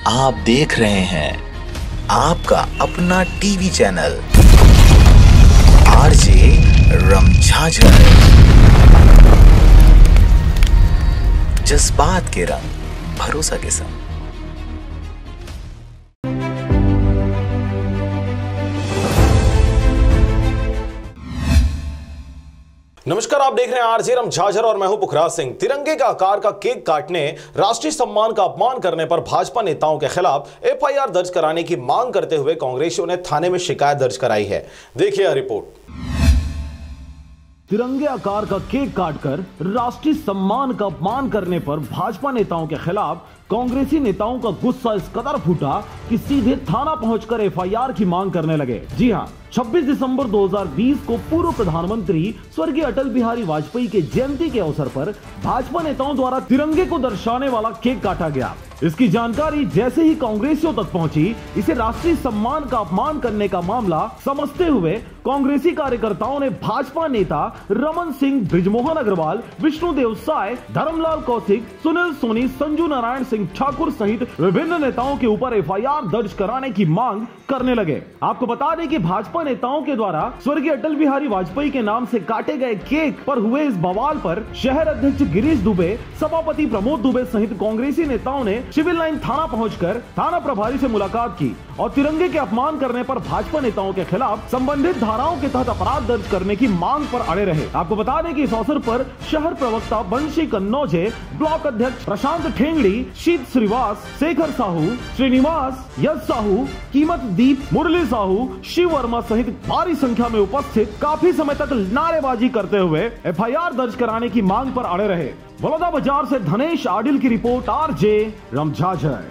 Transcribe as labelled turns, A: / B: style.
A: आप देख रहे हैं आपका अपना टीवी चैनल आरजे रमझाझर। जज्बात के रंग, भरोसा के संग।
B: नमस्कार, आप देख रहे हैं आरजे रमझाझर और मैं हूं पुखराज सिंह। तिरंगे के आकार का केक काटने, राष्ट्रीय सम्मान का अपमान करने पर भाजपा नेताओं के खिलाफ एफआईआर दर्ज कराने की मांग करते हुए कांग्रेसियों ने थाने में शिकायत दर्ज कराई है। देखिए यह रिपोर्ट।
C: तिरंगे आकार का केक काटकर राष्ट्रीय सम्मान का अपमान करने पर भाजपा नेताओं के खिलाफ कांग्रेसी नेताओं का गुस्सा इस कदर फूटा कि सीधे थाना पहुंचकर एफआईआर की मांग करने लगे। जी हां, 26 दिसंबर 2020 को पूर्व प्रधानमंत्री स्वर्गीय अटल बिहारी वाजपेयी के जयंती के अवसर पर भाजपा नेताओं द्वारा तिरंगे को दर्शाने वाला केक काटा गया। इसकी जानकारी जैसे ही कांग्रेसियों तक पहुंची, इसे राष्ट्रीय सम्मान का अपमान करने का मामला समझते हुए कांग्रेसी कार्यकर्ताओं ने भाजपा नेता रमन सिंह, बृजमोहन अग्रवाल, विष्णुदेव साय, धर्मलाल कौशिक, सुनील सोनी, संजू नारायण सिंह ठाकुर सहित विभिन्न नेताओं के ऊपर एफआईआर दर्ज कराने की मांग करने लगे। आपको बता दें कि भाजपा नेताओं के द्वारा स्वर्गीय अटल बिहारी वाजपेयी के नाम से काटे गए केक पर हुए इस बवाल पर शहर अध्यक्ष गिरीश दुबे, सभापति प्रमोद दुबे सहित कांग्रेसी नेताओं ने सिविल लाइन थाना पहुंचकर थाना प्रभारी से मुलाकात की और तिरंगे के अपमान करने पर भाजपा नेताओं के खिलाफ संबंधित धाराओं के तहत अपराध दर्ज करने की मांग पर अड़े रहे। आपको बता दें कि इस अवसर पर शहर प्रवक्ता बंशी कन्नौजे, ब्लॉक अध्यक्ष प्रशांत ठेंगड़ी, शीत श्रीवास, शेखर साहू, श्रीनिवास, यश साहू, कीमत दीप, मुरली साहू, शिव वर्मा सहित भारी संख्या में उपस्थित काफी समय तक नारेबाजी करते हुए एफआईआर दर्ज कराने की मांग पर अड़े रहे। बलौदा बाजार से धनेश आडिल की रिपोर्ट, आरजे रमझाझर।